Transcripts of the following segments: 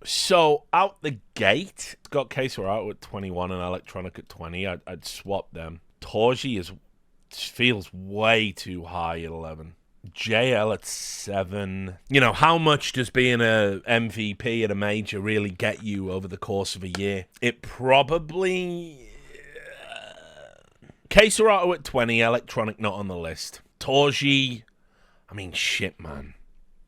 So out the gate, it's got Queso out at 21 and Electronic at 20. I'd swap them. Torsi feels way too high at 11. JL at 7. You know, how much does being a MVP at a major really get you over the course of a year? It probably... Queso at 20, Electronic not on the list. Torsi, I mean, shit, man.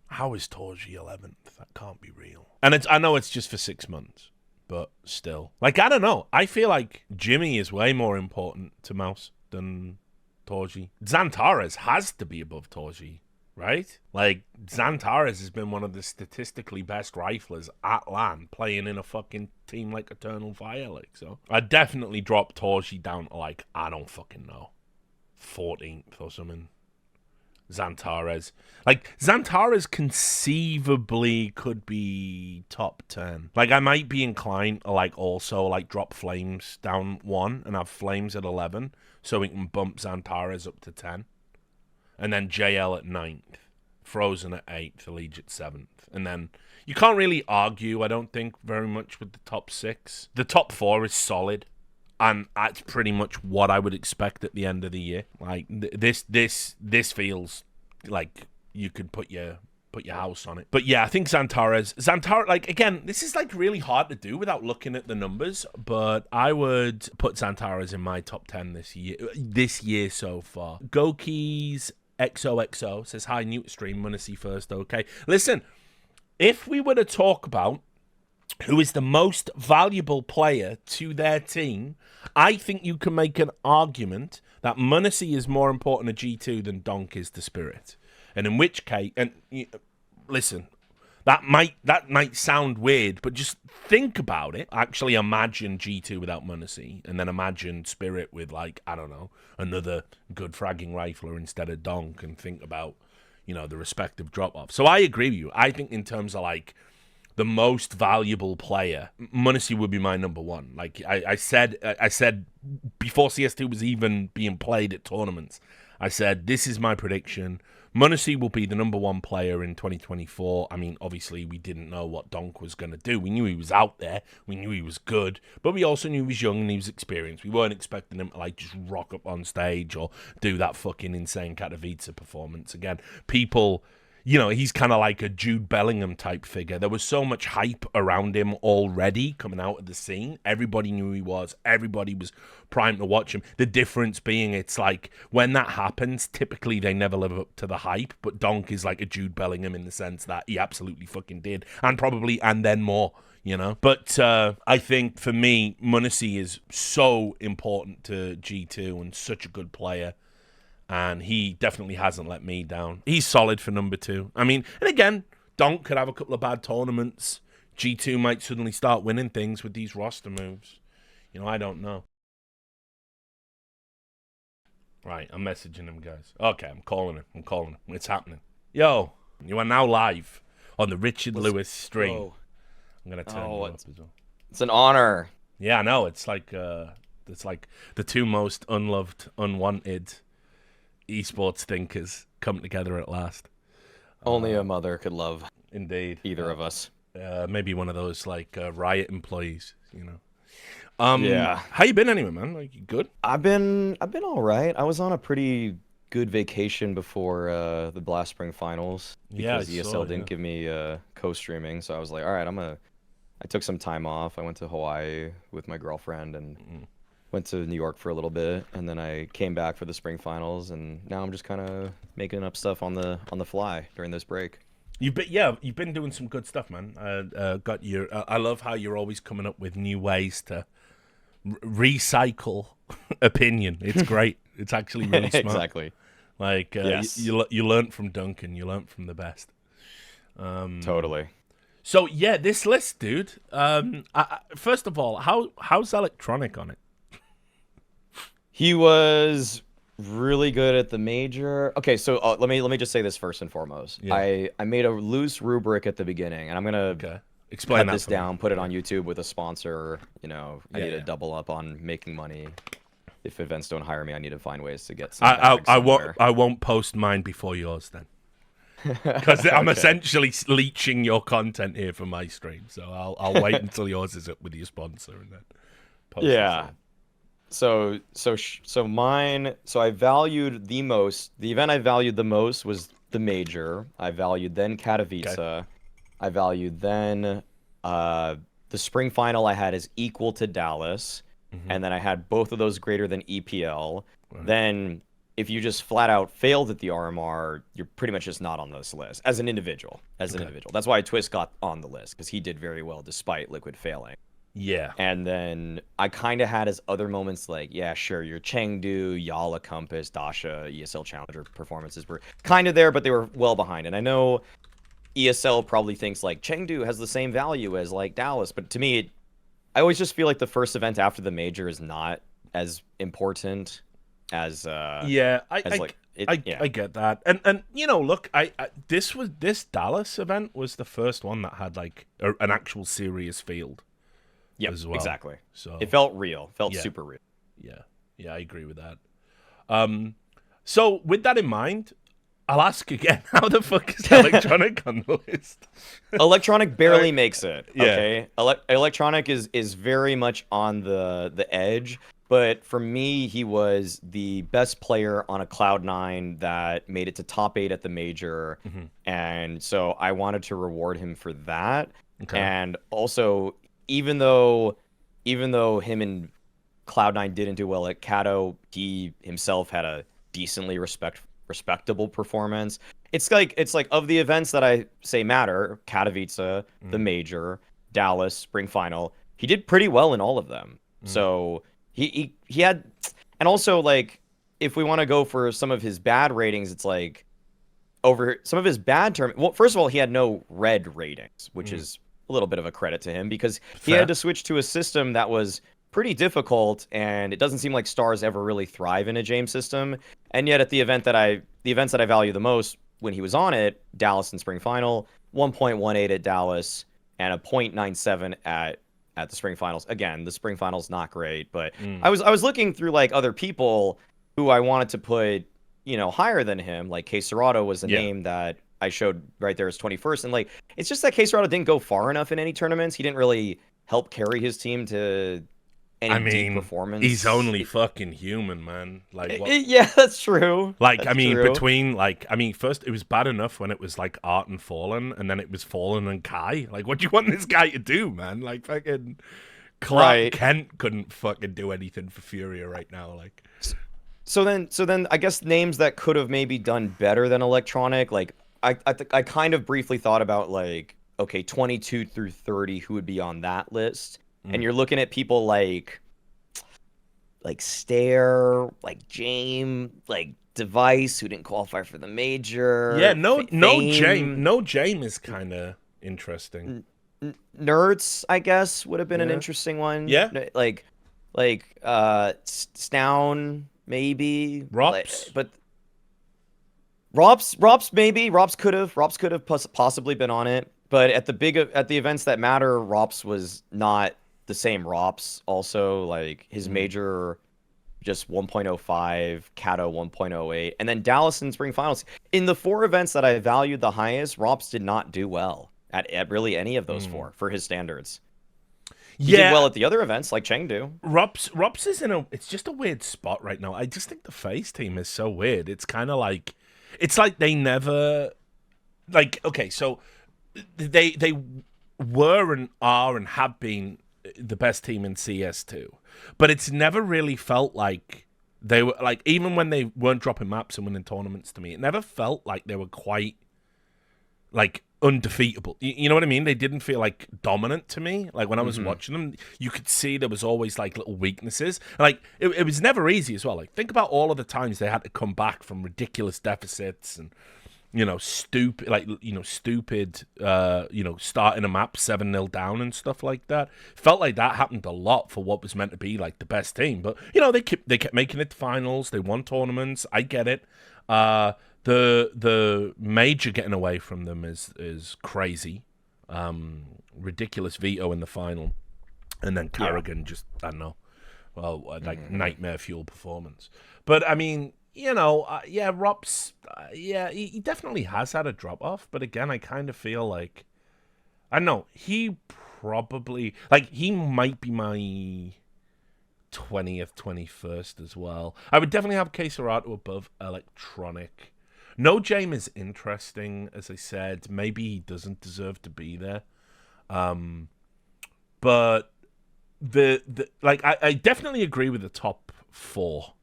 How is Torsi 11th? That can't be real. And I know it's just for 6 months, but still. Like, I don't know. I feel like Jimmy is way more important to MOUZ than Torsi. Xantares has to be above Torsi, right? Like, Xantares has been one of the statistically best riflers at LAN, playing in a fucking team like Eternal Fire. Like, so I'd definitely drop Torsi down to, like, I don't fucking know, 14th or something. Xantares. Like, Xantares conceivably could be top 10. Like, I might be inclined to, like, also, like, drop Flames down 1 and have Flames at 11 so we can bump Xantares up to 10. And then JL at 9th. Frozen at 8th. Elite at 7th. And then you can't really argue, I don't think, very much with the top 6. The top 4 is solid. And that's pretty much what I would expect at the end of the year. Like, this feels like you could put your house on it. But yeah, I think Xantares, like, again, this is like really hard to do without looking at the numbers, but I would put Xantares in my top 10 this year so far. Goki's XOXO says, hi, new to stream, wanna see first, okay. Listen, if we were to talk about who is the most valuable player to their team, I think you can make an argument that Munacy is more important to G2 than Donk is to Spirit. And in which case, and listen, that might sound weird, but just think about it. Actually imagine G2 without Munacy, and then imagine Spirit with, like, I don't know, another good fragging rifler instead of Donk, and think about, you know, the respective drop-off. So I agree with you. I think in terms of, like, the most valuable player, Munacy would be my number one. Like I said before CS2 was even being played at tournaments, I said this is my prediction. Munacy will be the number one player in 2024. I mean, obviously we didn't know what Donk was going to do. We knew he was out there. We knew he was good, but we also knew he was young and he was experienced. We weren't expecting him to, like, just rock up on stage or do that fucking insane Katowice performance again. People, you know, he's kind of like a Jude Bellingham type figure. There was so much hype around him already coming out of the scene. Everybody knew who he was. Everybody was primed to watch him. The difference being, it's like when that happens, typically they never live up to the hype. But Donk is like a Jude Bellingham in the sense that he absolutely fucking did. And then more, you know. But I think for me, Munacy is so important to G2 and such a good player. And he definitely hasn't let me down. He's solid for number 2. I mean, and again, Donk could have a couple of bad tournaments. G2 might suddenly start winning things with these roster moves. You know, I don't know. Right, I'm messaging him, guys. Okay, I'm calling him. It's happening. Yo, you are now live on the Richard Lewis stream. Go. I'm going to turn you up as well. It's an honor. Yeah, I know. It's like the 2 most unloved, unwanted esports thinkers come together at last. Only a mother could love. Indeed. Either of us. Maybe one of those, like, Riot employees, you know. Yeah. How you been anyway, man? Like, you good? I've been all right. I was on a pretty good vacation before the Blast Spring Finals because ESL didn't give me co-streaming, so I was like, all right, I took some time off. I went to Hawaii with my girlfriend and went to New York for a little bit, and then I came back for the spring finals, and now I'm just kind of making up stuff on the fly during this break. You've been doing some good stuff, man. I love how you're always coming up with new ways to recycle opinion. It's great. It's actually really smart. Exactly. Like yes. you learned from Duncan. You learned from the best. Totally. So yeah, this list, dude. First of all, how's Electronic on it? He was really good at the major. Okay, so let me just say this first and foremost. Yeah. I made a loose rubric at the beginning, and I'm gonna explain cut this down, put it on YouTube with a sponsor. You know, I need to double up on making money. If events don't hire me, I need to find ways to get some. I won't post mine before yours then. Because I'm Okay. essentially leeching your content here for my stream. So I'll wait until yours is up with your sponsor and then post this Yeah. in. So mine. So I valued the most. The event I valued the most was the major. I valued then Okay. Katowice. I valued then the spring final I had is equal to Dallas, Mm-hmm. and then I had both of those greater than EPL. Right. Then if you just flat out failed at the RMR, you're pretty much just not on this list as an individual. Okay. That's why Twist got on the list because he did very well despite Liquid failing. Yeah. And then I kind of had his other moments like, yeah, sure, your Chengdu, Yala Compass, Dasha, ESL Challenger performances were kind of there, but they were well behind. And I know ESL probably thinks like Chengdu has the same value as like Dallas, but to me, I always just feel like the first event after the major is not as important as Yeah, yeah. I get that, and look, this Dallas event was the first one that had like an actual serious field Yep, as well. exactly. So It felt real, felt yeah, super real. yeah, I agree with that. So with that in mind, I'll ask again: how the fuck is Electronic on the list? Electronic barely makes it. Yeah. Okay, Electronic is very much on the edge. But for me, he was the best player on a Cloud9 that made it to top 8 at the major, and so I wanted to reward him for that. Okay. And also, even though him and Cloud9 didn't do well at Kato, he himself had a decently respectable performance. It's like of the events that I say matter, Katowice, the major, Dallas, spring final, he did pretty well in all of them. So he had, and also like if we want to go for some of his bad ratings, it's like over some of his bad term. Well, first of all, he had no red ratings, which is a little bit of a credit to him because he Fair. had to switch to a system that was pretty difficult, and it doesn't seem like stars ever really thrive in a James system. And yet, at the events that I value the most when he was on it, Dallas in spring final, 1.18 at Dallas and a 0.97 at the spring finals. Again, the spring finals not great, but I was looking through like other people who I wanted to put higher than him. Like K Serrato was a name that I showed right there as 21st, and like it's just that K Serrato didn't go far enough in any tournaments. He didn't really help carry his team to any deep performance. He's only fucking human, man. Like, what? Yeah, that's true. Like, That's true. First it was bad enough when it was like Art and Fallen, and then it was Fallen and Kai. Like, what do you want this guy to do, man? Like, fucking Clark Kent couldn't fucking do anything for Furia right now. Like, so then I guess names that could have maybe done better than Electronic. Like, I kind of briefly thought about like, okay, 22 through 30, who would be on that list? And you're looking at people like Stare, like James, like Device, who didn't qualify for the major. yeah, no James is kind of interesting. Nerds, I guess, would have been an interesting one. Yeah. Like Stown, maybe. Rops? But Rops maybe. Rops could have possibly been on it. But at the events that matter, Rops was not the same Rops. Also, like his major just 1.05, Kato 1.08, and then Dallas in spring finals. In the 4 events that I valued the highest, Rops did not do well at really any of those 4 for his standards. He did well at the other events like Chengdu. Rops is it's just a weird spot right now. I just think the FaZe team is so weird. It's kind of like, it's like they never, like, okay, so they were and are and have been the best team in CS2, but it's never really felt like they were, like, even when they weren't dropping maps and winning tournaments, to me it never felt like they were quite like undefeatable. You know what I mean? They didn't feel like dominant to me. Like when I was watching them, you could see there was always like little weaknesses. Like it was never easy as well. Like think about all of the times they had to come back from ridiculous deficits and stupid, starting a map 7-0 down and stuff like that. Felt like that happened a lot for what was meant to be like the best team. But they kept making it to finals. They won tournaments. I get it. The major getting away from them is crazy. Ridiculous veto in the final, and then Carrigan just, I don't know, like nightmare fuel performance. But I mean, yeah, Rob's, yeah, he definitely has had a drop off, but again, I kind of feel like, I don't know, he probably, like, he might be my 20th, 21st as well. I would definitely have Queserato above Electronic. No Jame is interesting, as I said. Maybe he doesn't deserve to be there. But I definitely agree with the top four.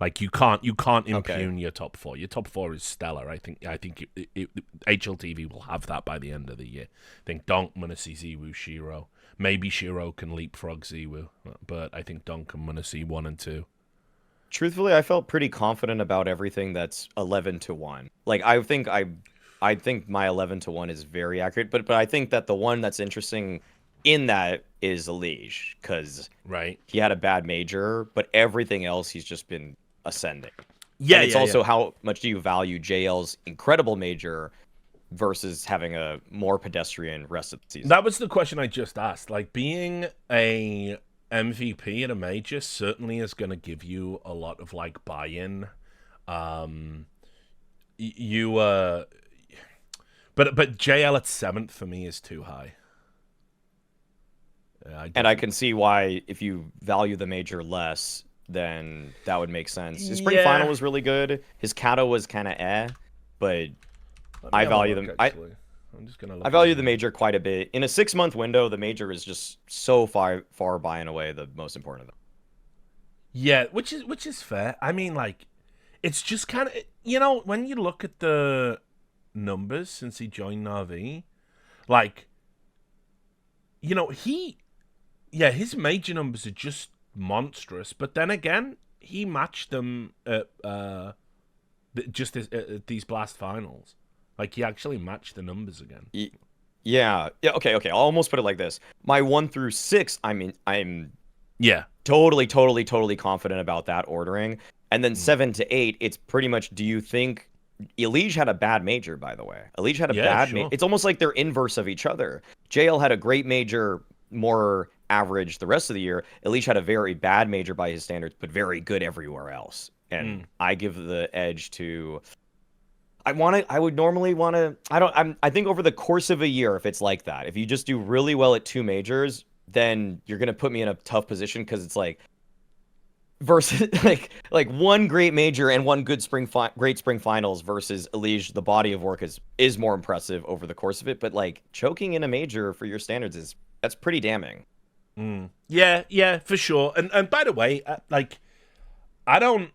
Like you can't impugn your top four. Your top four is stellar. I think HLTV will have that by the end of the year. I think Donk, Munisi, Ziwu, Shiro. Maybe Shiro can leapfrog Ziwu, but I think Donk and Munisi 1 and 2. Truthfully, I felt pretty confident about everything that's 11-1. Like I think my 11-1 is very accurate, but I think that the one that's interesting in that is Elige, because he had a bad major, but everything else he's just been ascending. Yeah, and it's also how much do you value JL's incredible major versus having a more pedestrian rest of the season? That was the question I just asked. Like, being a MVP at a major certainly is going to give you a lot of like buy-in. But JL at 7th for me is too high. And I can see why, if you value the major less, then that would make sense. His spring final was really good. His Kato was kind of but I value them. I'm just gonna. I value the major quite a bit. In a 6-month window, the major is just so far by and away the most important of them. Yeah, which is fair. I mean, like, it's just kind of, when you look at the numbers since he joined Navi, like, his major numbers are just monstrous. But then again, he matched them at these Blast finals. Like, he actually matched the numbers again. Yeah. Okay. I'll almost put it like this: my 1 through 6, I'm totally confident about that ordering, and then 7 to 8, it's pretty much. Do you think Elige had a bad major? By the way, Elige had a bad major. It's almost like they're inverse of each other. JL had a great major, more average the rest of the year. Elige had a very bad major by his standards, but very good everywhere else. And I give the edge to. I think over the course of a year, if it's like that, if you just do really well at 2 majors, then you're going to put me in a tough position, because it's like versus like 1 great major and 1 good great spring finals versus Elige. The body of work is more impressive over the course of it, but like choking in a major for your standards that's pretty damning. Yeah, for sure. And by the way, I don't.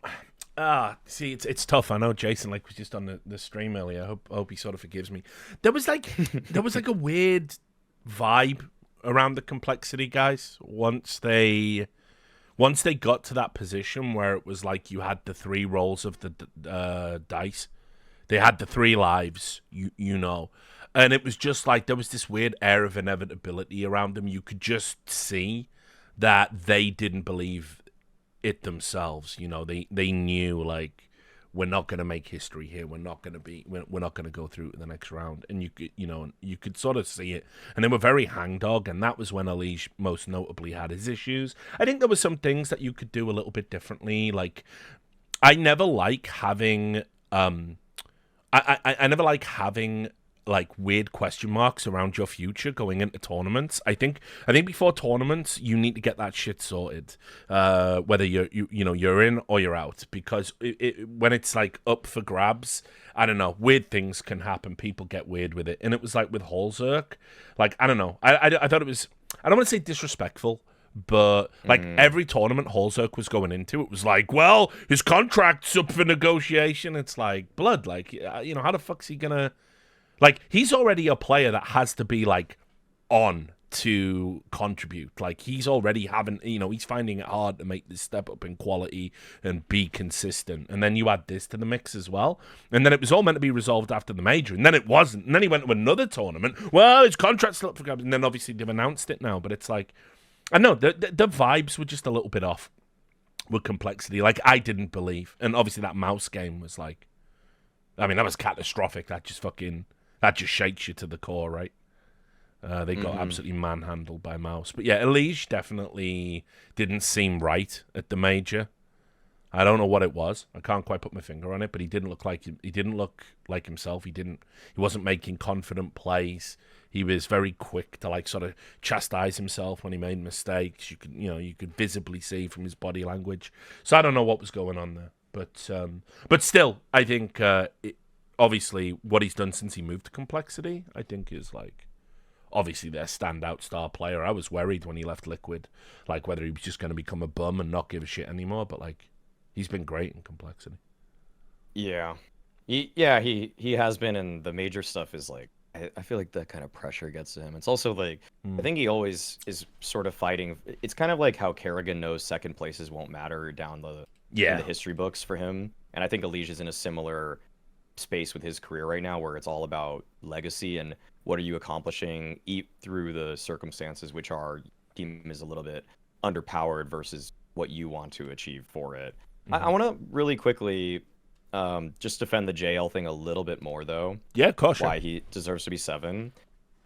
See, it's tough. I know Jason was just on the stream earlier. I hope he sort of forgives me. There was like a weird vibe around the complexity guys once they got to that position where it was like you had the 3 rolls of the dice. They had the 3 lives, and it was just like there was this weird air of inevitability around them. You could just see that they didn't believe it themselves. They knew, like, we're not going to make history here. We're not going to go through to the next round. And you could sort of see it. And they were very hangdog, and that was when Elige most notably had his issues. I think there were some things that you could do a little bit differently. Like, I never like having I never like having like weird question marks around your future going into tournaments. I think before tournaments you need to get that shit sorted, whether you're in or you're out, because when it's like up for grabs, I don't know, weird things can happen. People get weird with it, and it was like with Holzerk, like, I don't know, I thought it was, I don't want to say disrespectful, but like every tournament Holzerk was going into, it was like, well, his contract's up for negotiation. It's like, blood, like, how the fuck's he gonna, like, he's already a player that has to be, like, on to contribute. Like, he's already having, he's finding it hard to make this step up in quality and be consistent. And then you add this to the mix as well. And then it was all meant to be resolved after the major. And then it wasn't. And then he went to another tournament. Well, his contract's still up for grabs. And then obviously they've announced it now. But it's like, I know, the vibes were just a little bit off with complexity. Like, I didn't believe. And obviously that mouse game was like, I mean, that was catastrophic. That just shakes you to the core, right? They got absolutely manhandled by Mouse. But yeah, Elige definitely didn't seem right at the major. I don't know what it was. I can't quite put my finger on it, but he didn't look like himself. He wasn't making confident plays. He was very quick to like sort of chastise himself when he made mistakes. You could visibly see from his body language. So I don't know what was going on there, but still, I think obviously what he's done since he moved to Complexity, I think is like obviously their standout star player. I was worried when he left Liquid, like whether he was just going to become a bum and not give a shit anymore, but like he's been great in Complexity. Yeah. He has been, and the major stuff is like I feel like that kind of pressure gets to him. It's also like I think he always is sort of fighting. It's kind of like how Kerrigan knows second places won't matter down in the history books for him. And I think Elijah is in a similar space with his career right now where it's all about legacy and what are you accomplishing through the circumstances, which our team is a little bit underpowered versus what you want to achieve for it. I want to really quickly just defend the JL thing a little bit more, though. Yeah, of course. Why he deserves to be 7.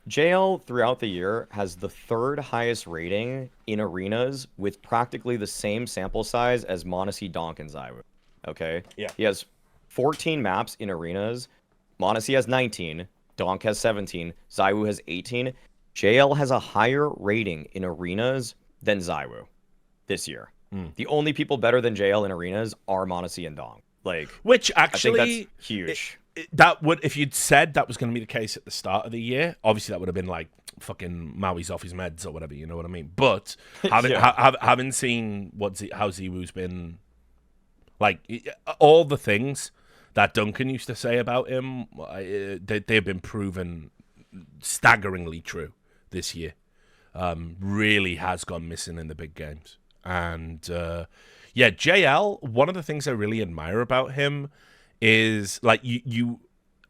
JL, throughout the year, has the 3rd highest rating in arenas with practically the same sample size as m0NESY, Donk, and ZywOo. Okay? Yeah. He has 14 maps in arenas. m0NESY has 19. Donk has 17. ZywOo has 18. JL has a higher rating in arenas than ZywOo this year. The only people better than JL in arenas are m0NESY and Donk. Like, which actually, I think that's huge. That would, if you'd said that was going to be the case at the start of the year, obviously that would have been like fucking Maui's off his meds or whatever, you know what I mean? But having seen how ZywOo's been, like all the things that Duncan used to say about him, they've been proven staggeringly true this year. Really has gone missing in the big games, and yeah, JL. One of the things I really admire about him is like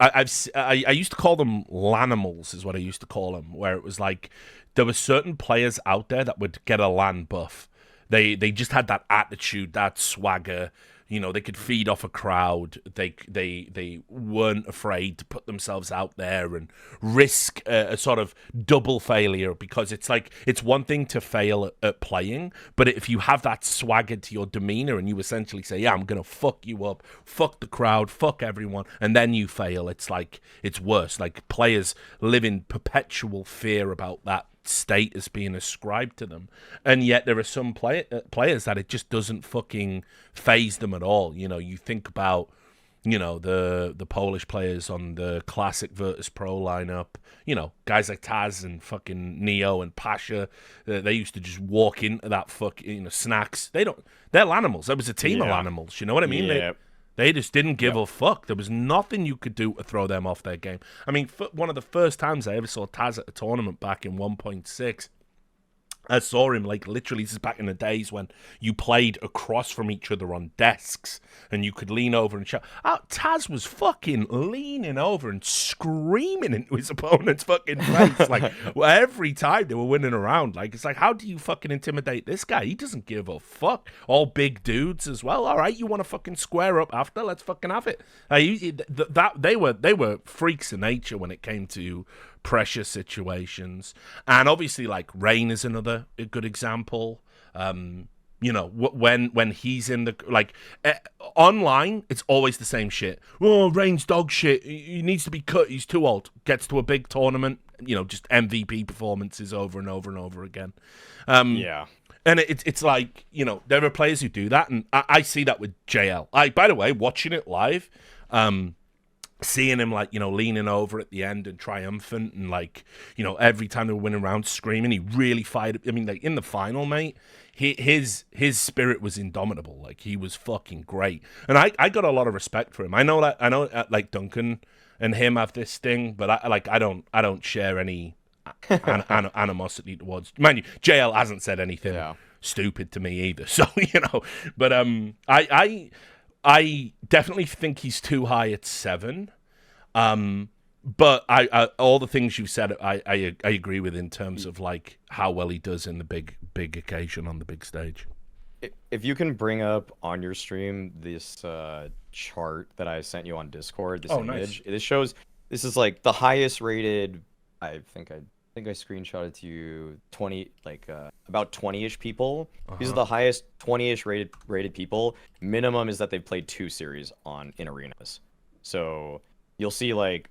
I used to call them lanimals, is what I used to call them, where it was like there were certain players out there that would get a LAN buff. They just had that attitude, that swagger. You know, they could feed off a crowd. They weren't afraid to put themselves out there and risk a sort of double failure, because it's like it's one thing to fail at playing, but if you have that swagger to your demeanor and you essentially say, yeah, I'm going to fuck you up, fuck the crowd, fuck everyone, and then you fail, it's like it's worse. Like players live in perpetual fear about that status being ascribed to them, and yet there are some players that it just doesn't fucking phase them at all. You know, you think about, you know, the Polish players on the classic Virtus Pro lineup, you know, guys like Taz and fucking Neo and Pasha, they used to just walk into that snacks. They're animals. There was a team of animals, you know what I mean? Yeah. They just didn't give a fuck. There was nothing you could do to throw them off their game. I mean, one of the first times I ever saw Taz at a tournament back in 1.6, I saw him, like, literally, this is back in the days when you played across from each other on desks and you could lean over and shout. Taz was fucking leaning over and screaming into his opponent's fucking face. Like, every time they were winning a round. Like, it's like, how do you fucking intimidate this guy? He doesn't give a fuck. All big dudes as well. All right, you want to fucking square up after? Let's fucking have it. They were freaks of nature when it came to pressure situations. And obviously, like, Rain is another good example. You know, when he's in the, like, online, it's always the same shit. Oh, Rain's dog shit. He needs to be cut. He's too old. Gets to a big tournament, you know, just MVP performances over and over and over again. Yeah. And it's like, you know, there are players who do that, and I see that with JL. By the way, watching it live, seeing him, like, you know, leaning over at the end and triumphant, and, like, you know, every time they were winning rounds, screaming, he really fired. I mean, like, in the final, mate, his spirit was indomitable. Like, he was fucking great, and I got a lot of respect for him. I know like Duncan and him have this thing, but I don't share any animosity towards. Mind you, JL hasn't said anything stupid to me either, so, you know. But I definitely think he's too high at 7. But I all the things you've said, I agree with in terms of, like, how well he does in the big occasion on the big stage. If you can bring up on your stream this chart that I sent you on Discord, this image, nice. This shows, this is like the highest rated, I think I think I screenshotted to you 20, like about 20-ish people. These are Uh-huh. the highest 20-ish rated people. Minimum is that they've played 2 series in arenas. So you'll see like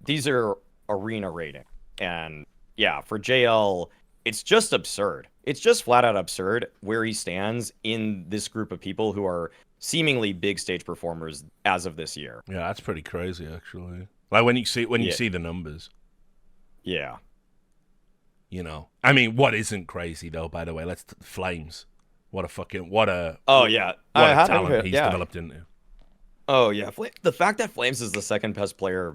these are arena rating. And yeah, for JL, it's just absurd. It's just flat out absurd where he stands in this group of people who are seemingly big stage performers as of this year. Yeah, that's pretty crazy actually. Like when you see the numbers. Yeah. You know, I mean, what isn't crazy though? By the way, Flames. What a Oh yeah, talent he's developed into. Oh yeah, the fact that Flames is the second best player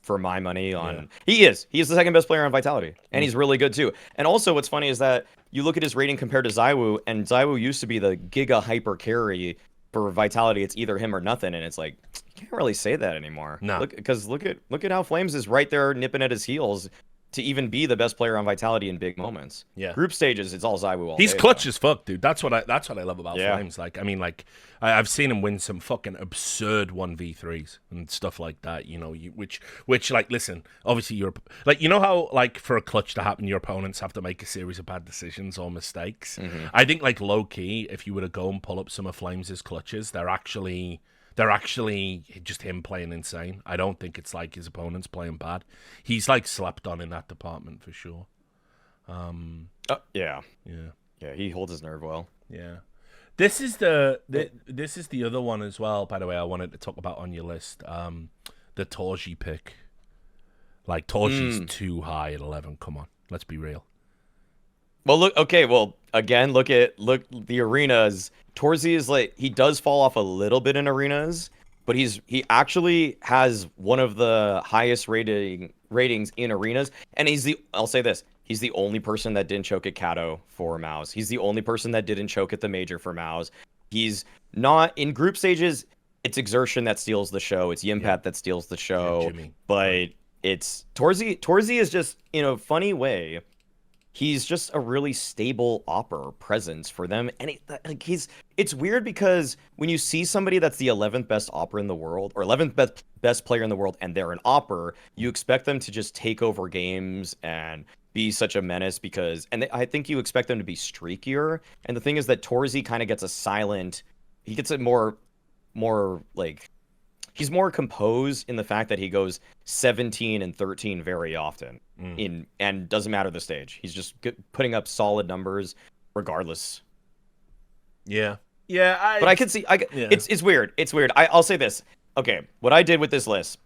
for my money on he is the second best player on Vitality, and he's really good too. And also, what's funny is that you look at his rating compared to ZywOo, and ZywOo used to be the giga hyper carry for Vitality. It's either him or nothing, and it's like you can't really say that anymore. No, because look at how Flames is right there nipping at his heels to even be the best player on Vitality in big moments. Yeah. Group stages, it's all ZywOo all He's day, clutch though. as fuck, dude. That's what I love about Flames. Like, I mean, like, I've seen him win some fucking absurd 1v3s and stuff like that, you know, which, like, listen, obviously you're, like, you know how, like, for a clutch to happen, your opponents have to make a series of bad decisions or mistakes? Mm-hmm. I think, like, low-key, if you were to go and pull up some of Flames' clutches, they're actually just him playing insane. I don't think it's like his opponents playing bad. He's like slept on in that department for sure. Yeah. Yeah. He holds his nerve well. Yeah. This is the other one as well, by the way, I wanted to talk about on your list. The Torsi pick. Like, Torsi's too high at 11. Come on. Let's be real. Well, look, okay, well, again, look the arenas. Torsi is like, he does fall off a little bit in arenas, but he actually has one of the highest ratings in arenas, and I'll say this, he's the only person that didn't choke at Kato for MOUZ. He's the only person that didn't choke at the major for MOUZ. He's not in group stages. It's Exertion that steals the show. It's Yimpat that steals the show. Yeah, but it's Torsi. Torsi is just, in a funny way, he's just a really stable opper presence for them. And it's weird because when you see somebody that's the 11th best opper in the world, or 11th best player in the world, and they're an opper, you expect them to just take over games and be such a menace I think you expect them to be streakier. And the thing is that Torsi kind of gets he gets a more like, he's more composed in the fact that he goes 17 and 13 very often and doesn't matter the stage. He's just putting up solid numbers regardless. Yeah. But I can see, it's weird. It's weird. I'll say this. Okay, what I did with this list,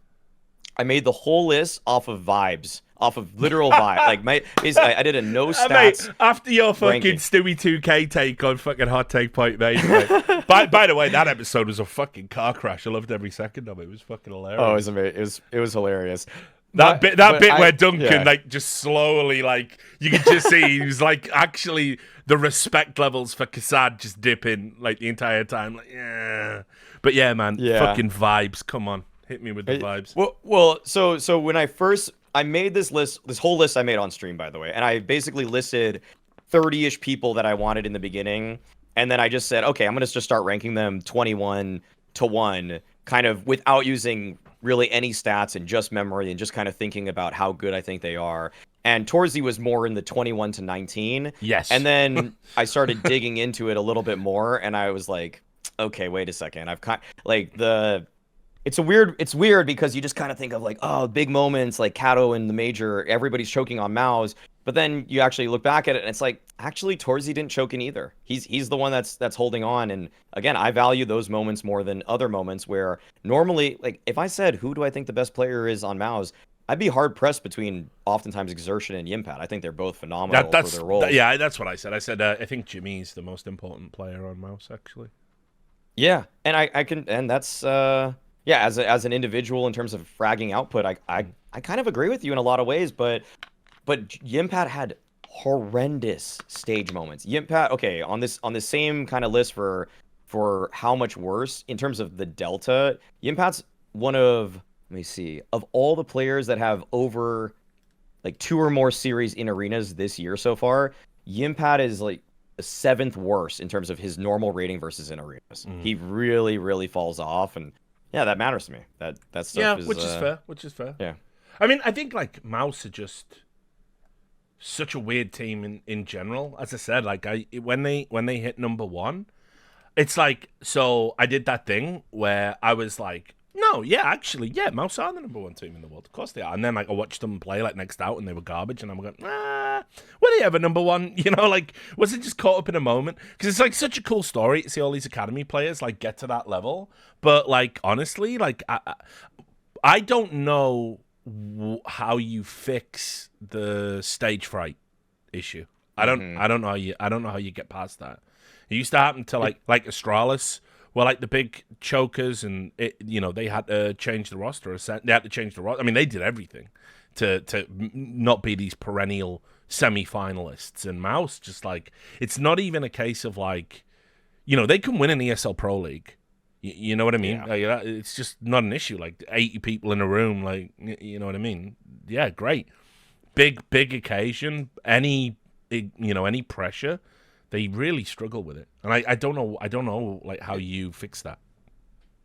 I made the whole list off of vibes. Off of literal vibe. Like I did a no stats. Mate, after your fucking Stewie 2K take on fucking Hot Take Point, mate. by the way, that episode was a fucking car crash. I loved every second of it. It was fucking hilarious. Oh, it was amazing. It was hilarious. That bit where Duncan like just slowly, like, you could just see he was like, actually the respect levels for Kassad just dipping like the entire time. Like, yeah. But yeah, man, fucking vibes. Come on, hit me with the vibes. Well, so when I made this whole list I made on stream, by the way, and I basically listed 30-ish people that I wanted in the beginning, and then I just said, okay, I'm gonna just start ranking them 21 to 1, kind of without using really any stats and just memory and just kind of thinking about how good I think they are. And Torsi was more in the 21 to 19. Yes. And then I started digging into it a little bit more, and I was like, okay, wait a second. It's weird because you just kind of think of like, oh, big moments like Kato in the major, everybody's choking on MOUZ, but then you actually look back at it and it's like, actually Torsi didn't choke in either. He's the one that's holding on. And again, I value those moments more than other moments where normally, like, if I said who do I think the best player is on MOUZ, I'd be hard pressed between oftentimes Exertion and Yimpat. I think they're both phenomenal for their roles. Yeah, that's what I said. I said I think Jimmy's the most important player on MOUZ actually. Yeah, and I can, and that's yeah, as an individual in terms of fragging output, I kind of agree with you in a lot of ways, but Yimpat had horrendous stage moments. Yimpat, okay, on this same kind of list for how much worse in terms of the delta, Yimpat's one of, let me see, of all the players that have over like 2 or more series in arenas this year so far, Yimpat is like the 7th worst in terms of his normal rating versus in arenas. He really, really falls off, and yeah, that matters to me. That stuff is which is fair. Yeah. I mean, I think like MOUZ are just such a weird team in general. As I said, like when they hit number one, it's like, so I did that thing where I was like, no, yeah, actually, yeah, MOUZ are the number one team in the world. Of course they are. And then like I watched them play like next out and they were garbage, and I'm going, were they ever number one? You know, like, was it just caught up in a moment? Because it's like such a cool story to see all these academy players like get to that level. But like honestly, like I don't know how you fix the stage fright issue. I don't know how you get past that. It used to happen to like Astralis, where like the big chokers, and they had to change the roster. They had to change the roster. I mean, they did everything to not be these perennial semi-finalists. And MOUZ, just like, it's not even a case of like, they can win an ESL Pro League. You know what I mean? Yeah. Like, it's just not an issue. Like 80 people in a room, like, you know what I mean? Yeah, great. Big occasion. Any pressure, they really struggle with it. And I don't know like how you fix that.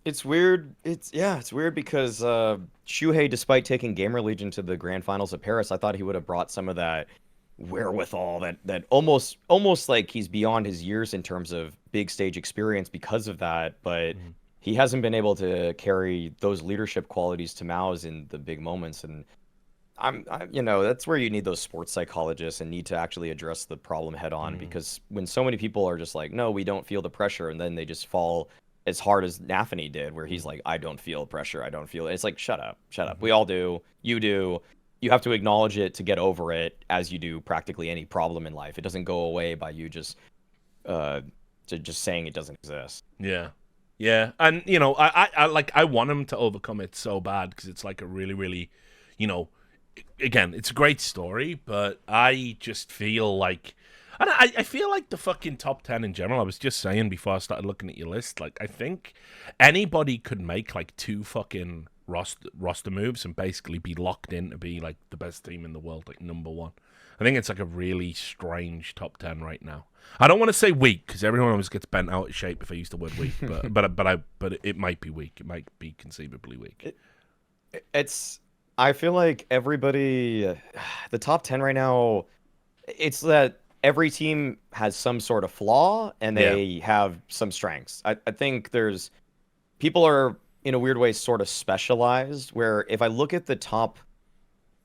It's weird. It's weird because Shuhei, despite taking Gamer Legion to the grand finals of Paris, I thought he would have brought some of that wherewithal, that almost like he's beyond his years in terms of big stage experience because of that, but he hasn't been able to carry those leadership qualities to MOUZ in the big moments. And I'm that's where you need those sports psychologists and need to actually address the problem head on, because when so many people are just like, no, we don't feel the pressure, and then they just fall as hard as Nafany did, where he's like, I don't feel pressure, I don't feel it. It's like, shut up. We all do. You do. You have to acknowledge it to get over it, as you do practically any problem in life. It doesn't go away by you just saying it doesn't exist. Yeah. And I want him to overcome it so bad, because it's like a really, really, again, it's a great story, but I just feel like, I feel like the fucking top 10 in general, I was just saying before I started looking at your list, like, I think anybody could make like 2 fucking roster moves and basically be locked in to be like the best team in the world, like number one. I think it's like a really strange top 10 right now. I don't want to say weak, because everyone always gets bent out of shape if I use the word weak, but it might be weak. It might be conceivably weak. I feel like everybody, the top 10 right now, it's that every team has some sort of flaw and they have some strengths. I think people are in a weird way sort of specialized, where if I look at the top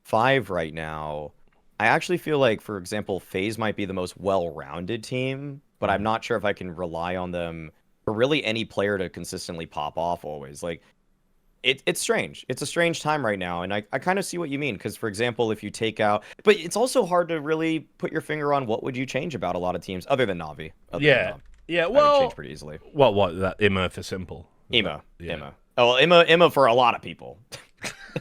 5 right now, I actually feel like, for example, FaZe might be the most well-rounded team, but I'm not sure if I can rely on them for really any player to consistently pop off always. Like, it's strange. It's a strange time right now, and I kind of see what you mean, because, for example, if you take out... But it's also hard to really put your finger on what would you change about a lot of teams, other than Navi. Yeah, well... I would change pretty easily. What, that Immi for simple? Immi. Oh, well, Immi for a lot of people.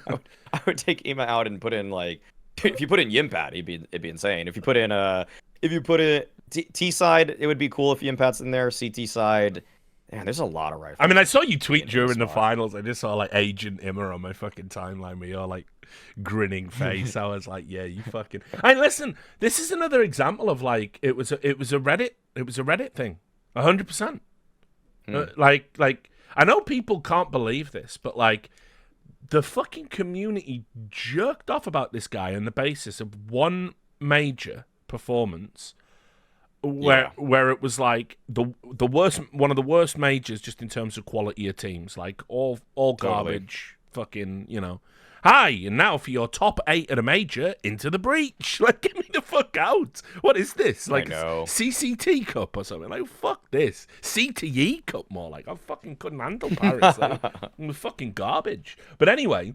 I would take Immi out and put in, like... If you put in Yimpat, it'd be insane. If you put in T side, it would be cool if Yimpat's in there. CT side, man, there's a lot of rifles. I mean, I saw you tweet during the finals. I just saw like Agent Immi on my fucking timeline with your like grinning face. I was like, yeah, you fucking. And listen, this is another example of like it was a Reddit thing, 100%. Like I know people can't believe this, but like, the fucking community jerked off about this guy on the basis of one major performance, where it was like the worst, one of the worst majors just in terms of quality of teams, like all garbage, fucking, Hi, and now for your top 8 at a major, Into the Breach. Like, get me the fuck out. What is this? Like, CCT Cup or something? Like, fuck this. CTE Cup more like. I fucking couldn't handle Paris. Like, it was fucking garbage. But anyway,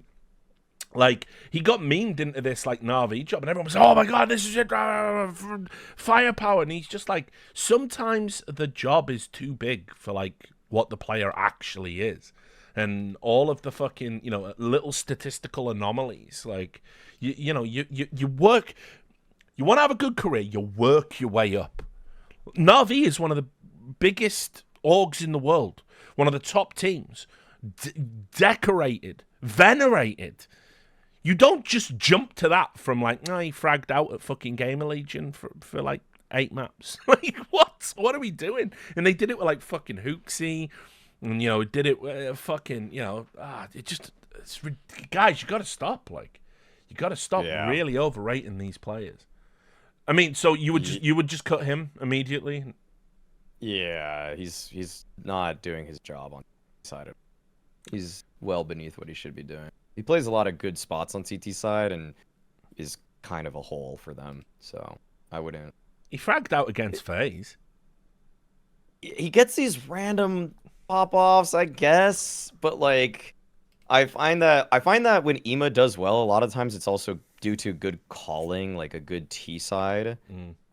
like, he got memed into this, like, Navi job, and everyone was like, oh my god, this is it, firepower. And he's just like, sometimes the job is too big for, like, what the player actually is. And all of the fucking, little statistical anomalies, like, you work, you want to have a good career, you work your way up. Navi is one of the biggest orgs in the world, one of the top teams, decorated, venerated. You don't just jump to that from like, no, he fragged out at fucking Gamer Legion for like 8 maps. Like, what? What are we doing? And they did it with like fucking Hooksy. And, did it fucking, guys, you got to stop. Like, you got to stop really overrating these players. I mean, so you would just cut him immediately? Yeah, he's not doing his job on side of. He's well beneath what he should be doing. He plays a lot of good spots on CT side and is kind of a hole for them. So I wouldn't. He fragged out against FaZe. He gets these random pop-offs, I guess, but like I find that when Immi does well, a lot of times it's also due to good calling, like a good T side,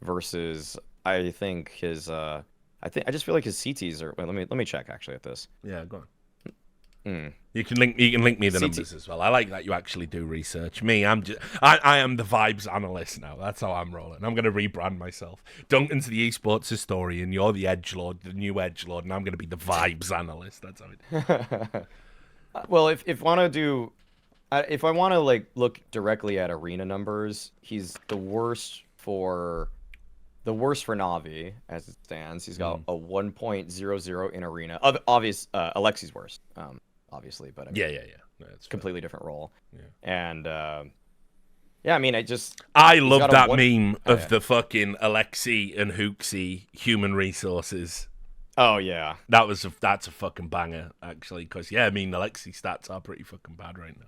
versus I think his I just feel like his CTs are. Wait, let me check actually at this. Yeah, go on. You can link me the numbers as well. I like that you actually do research. Me, I am the vibes analyst now. That's how I'm rolling. I'm gonna rebrand myself. Duncan's the esports historian. You're the edgelord, the new edgelord, and I'm gonna be the vibes analyst. That's how it. Well, if I want to like look directly at arena numbers, he's the worst for Navi as it stands. He's got a 1.00 in arena. Alexi's worst. Obviously, but I mean, yeah. That's completely different role. Yeah. And I mean, I love that meme of the fucking Alexi and Hooksy human resources. Oh yeah, that's a fucking banger actually, because I mean, Alexi's stats are pretty fucking bad right now.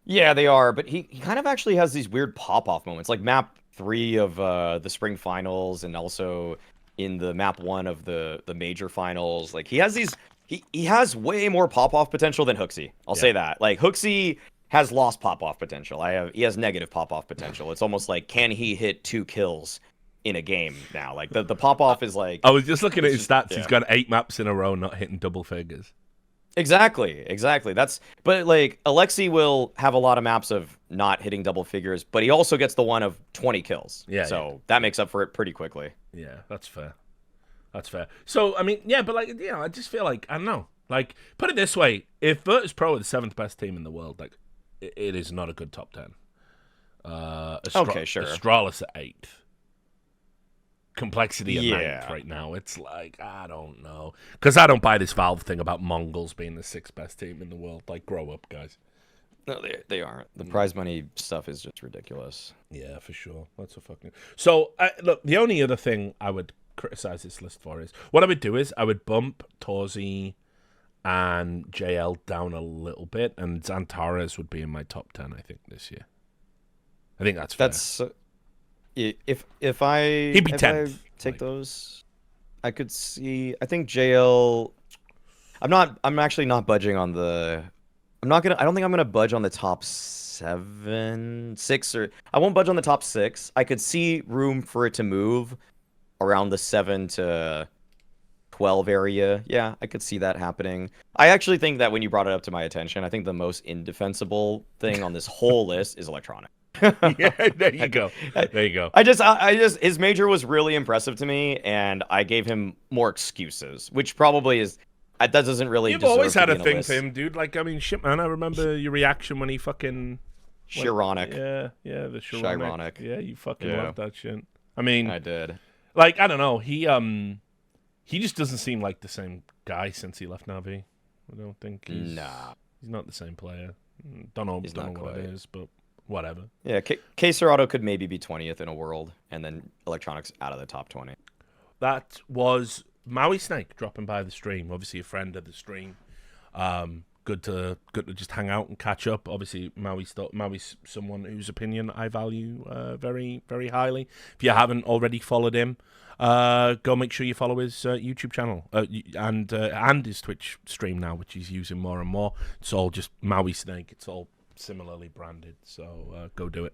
Yeah, they are, but he kind of actually has these weird pop-off moments, like map 3 of the spring finals, and also in the map 1 of the major finals. Like he has these. He has way more pop-off potential than Hooksy. I'll say that. Like Hooksy has lost pop-off potential. He has negative pop-off potential. It's almost like, can he hit 2 kills in a game now? Like the pop-off is like. I was just looking at his stats. Yeah. He's got 8 maps in a row not hitting double figures. Exactly. But like Alexi will have a lot of maps of not hitting double figures, but he also gets the one of 20 kills. Yeah. So that makes up for it pretty quickly. Yeah, that's fair. So, I mean, yeah, but like, I just feel like, I don't know. Like, put it this way, if Virtus Pro are the 7th best team in the world, like, it is not a good top 10. Okay, sure. Astralis at 8th. Complexity at 9th right now. It's like, I don't know. Because I don't buy this Valve thing about Mongols being the 6th best team in the world. Like, grow up, guys. No, they aren't. The prize money stuff is just ridiculous. Yeah, for sure. That's a fucking... So, look, the only other thing I would criticize this list for is, what I would do is I would bump Torsi and JL down a little bit, and Xantares would be in my top 10, I think, this year. I think that's fair. If I he'd be 10th. Take those, I could see. I think JL. I'm actually not budging on the. I don't think I'm gonna budge on the top 7, 6, or I won't budge on the top 6. I could see room for it to move around the 7 to 12 area. Yeah, I could see that happening. I actually think that when you brought it up to my attention, I think the most indefensible thing on this whole list is Electronic. Yeah, there you go. I just his major was really impressive to me, and I gave him more excuses, which probably is that doesn't really. You've always had a thing for him, dude. Like, I mean, shit, man. I remember your reaction when he fucking Chironic. Yeah, the Chironic. Yeah, you fucking loved that shit. I mean, I did. Like, I don't know. He just doesn't seem like the same guy since he left Navi. I don't think he's not the same player. Don't know what it is, but whatever. Yeah, K-Serato could maybe be 20th in a world, and then Electronics out of the top 20. That was Mauisnake dropping by the stream. Obviously, a friend of the stream. Good to just hang out and catch up. Obviously, Maui's someone whose opinion I value very, very highly. If you haven't already followed him, go make sure you follow his YouTube channel and his Twitch stream now, which he's using more and more. It's all just Mauisnake. It's all similarly branded, so go do it.